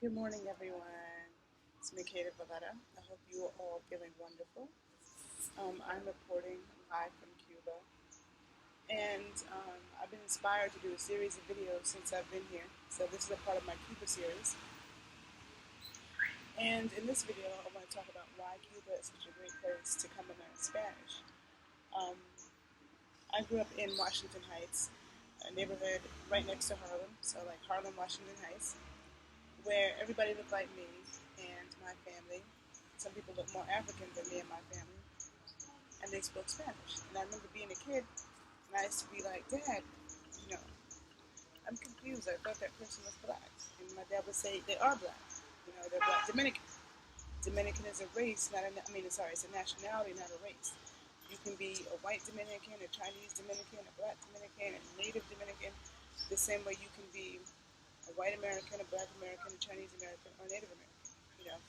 Good morning, everyone. It's Makeda Valletta. I hope you are all feeling wonderful. I'm reporting live from Cuba, and I've been inspired to do a series of videos since I've been here. So this is a part of my Cuba series. And in this video, I want to talk about why Cuba is such a great place to come and learn Spanish. Um, I grew up in Washington Heights, a neighborhood right next to Harlem, so like Harlem, Washington Heights, where everybody looked like me and my family. Some people look more African than me and my family, and they spoke Spanish. And I remember being a kid, and I used to be like, Dad, you know, I'm confused. I thought that person was black. And my dad would say, they are black. They're black Dominican. Dominican is a race, not a, I mean, sorry, it's a nationality, not a race. You can be a white Dominican, a Chinese Dominican, a black Dominican, a native Dominican, the same way you can be a white American, a black American, a Chinese American, or a Native American, you know.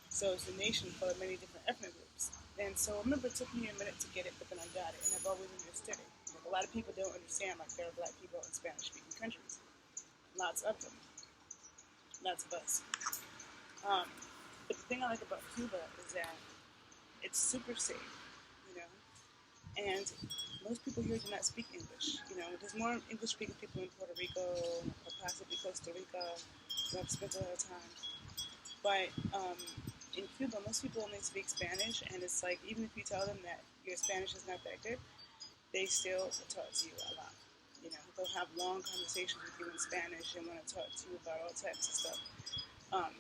So it's a nation full of many different ethnic groups. And so I remember it took me a minute to get it, but then I got it, and I've always understood it. Like, a lot of people don't understand, like, there are black people in Spanish-speaking countries. Lots of them. Lots of us. Um, but the thing I like about Cuba is that it's super safe, you know, and most people here do not speak English. There's more English-speaking people in Puerto Rico or possibly Costa Rica, where I've spent a lot of time. But in Cuba, most people only speak Spanish, and it's like even if you tell them that your Spanish is not that good, they still will talk to you a lot. They'll have long conversations with you in Spanish and want to talk to you about all types of stuff. Um,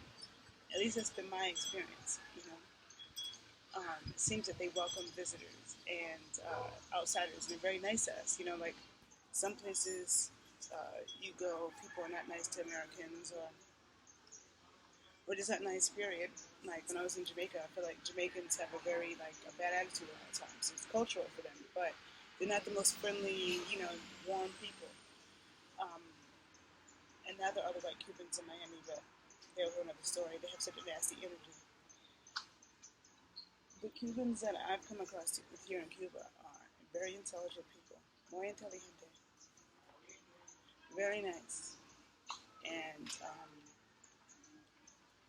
at least that's been my experience. It seems that they welcome visitors and outsiders, and they're very nice to us. Like some places you go, people are not nice to Americans, or just not nice. Period. Like when I was in Jamaica, I feel like Jamaicans have a very like a bad attitude a lot of times. It's cultural for them, but they're not the most friendly, warm people. Um, and neither are the white Cubans in Miami, but they're a whole other story. They have such a nasty energy. The Cubans that I've come across here in Cuba are very intelligent people, muy inteligente, very nice, and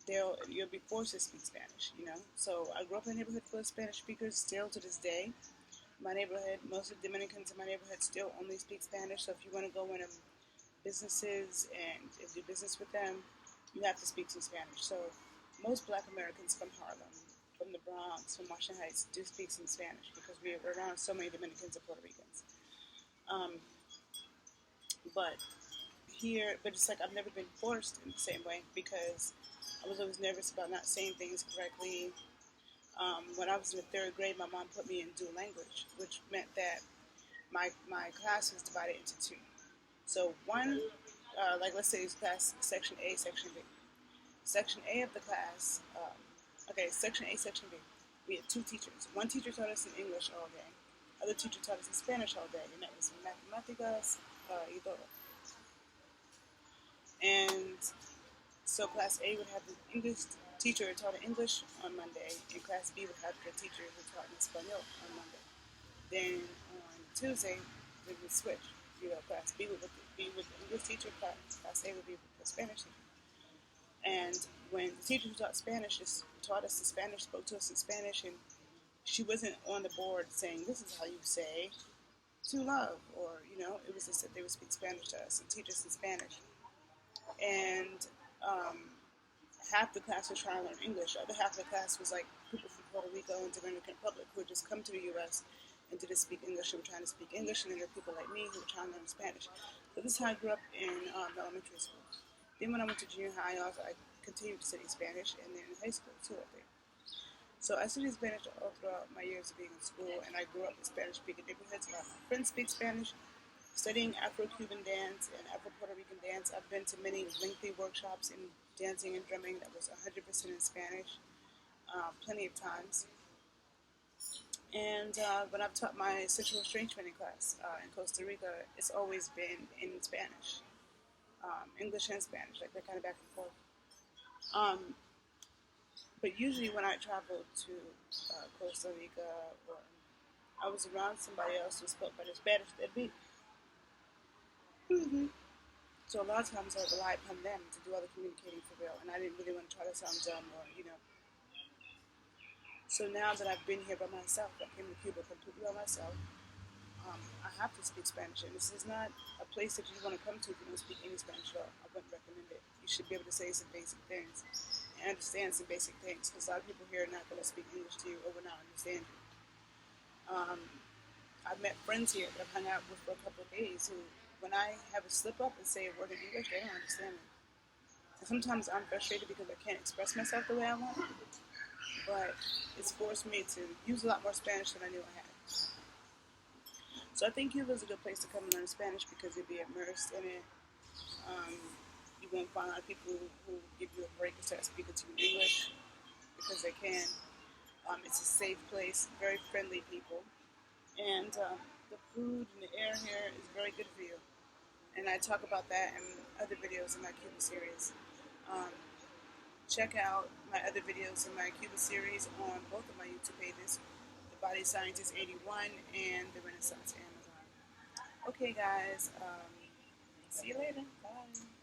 you'll be forced to speak Spanish. So I grew up in a neighborhood full of Spanish speakers. Still to this day, my neighborhood, most of the Dominicans in my neighborhood still only speak Spanish. So if you want to go into businesses and do business with them, you have to speak some Spanish. So most Black Americans from Harlem, from the Bronx, from Washington Heights, do speak some Spanish because we're around so many Dominicans and Puerto Ricans. Um, but but it's like I've never been forced in the same way because I was always nervous about not saying things correctly. When I was in the third grade, my mom put me in dual language, which meant that my class was divided into two. So one, like let's say it's class section A, section B. Section A of the class, section A, section B. We had two teachers. One teacher taught us in English all day. Other teacher taught us in Spanish all day, and that was Matemáticas y todo. And so class A would have the English teacher who taught in English on Monday, and class B would have the teacher who taught in Espanol on Monday. Then on Tuesday, we would switch. Class B would be with the English teacher, class A would be with the Spanish teacher. And when the teacher who taught Spanish just taught us in Spanish, spoke to us in Spanish, and she wasn't on the board saying, this is how you say to love, or, it was just that they would speak Spanish to us and teach us in Spanish. And half the class was trying to learn English. The other half of the class was like people from Puerto Rico and Dominican Republic who had just come to the U.S. and didn't speak English and were trying to speak English, and then there were people like me who were trying to learn Spanish. So this is how I grew up in elementary school. Then when I went to junior high, I continued to study Spanish, and then in high school too up there. So I studied Spanish all throughout my years of being in school, and I grew up in Spanish-speaking neighborhoods. A lot of my friends speak Spanish. Studying Afro-Cuban dance and Afro-Puerto Rican dance, I've been to many lengthy workshops in dancing and drumming that was 100% in Spanish, plenty of times. And when I've taught my sexual restraint training class in Costa Rica, it's always been in Spanish, English and Spanish, like they're kind of back and forth. But usually when I traveled to Costa Rica, or I was around somebody else who spoke better Spanish than me, So a lot of times I rely upon them to do all the communicating for real, and I didn't really want to try to sound dumb or, you know. So now that I've been here by myself, I came to Cuba completely by myself. I have to speak Spanish, and this is not a place that you want to come to if you don't speak any Spanish at all. I wouldn't recommend it. You should be able to say some basic things and understand some basic things, because a lot of people here are not going to speak English to you or will not understand you. I've met friends here that I've hung out with for a couple of days who, when I have a slip up and say a word in English, they don't understand me. And sometimes I'm frustrated because I can't express myself the way I want, but it's forced me to use a lot more Spanish than I knew I had. So I think Cuba is a good place to come and learn Spanish because you'll be immersed in it. Um, you won't find a lot of people who give you a break and start speaking to you in English because they can. It's a safe place, very friendly people, and the food and the air here is very good for you. And I talk about that in other videos in my Cuba series. Um, Check out my other videos in my Cuba series on both of my YouTube pages, The Body Scientist 81 and The Renaissance Amazon. Okay, guys, see you later. Bye.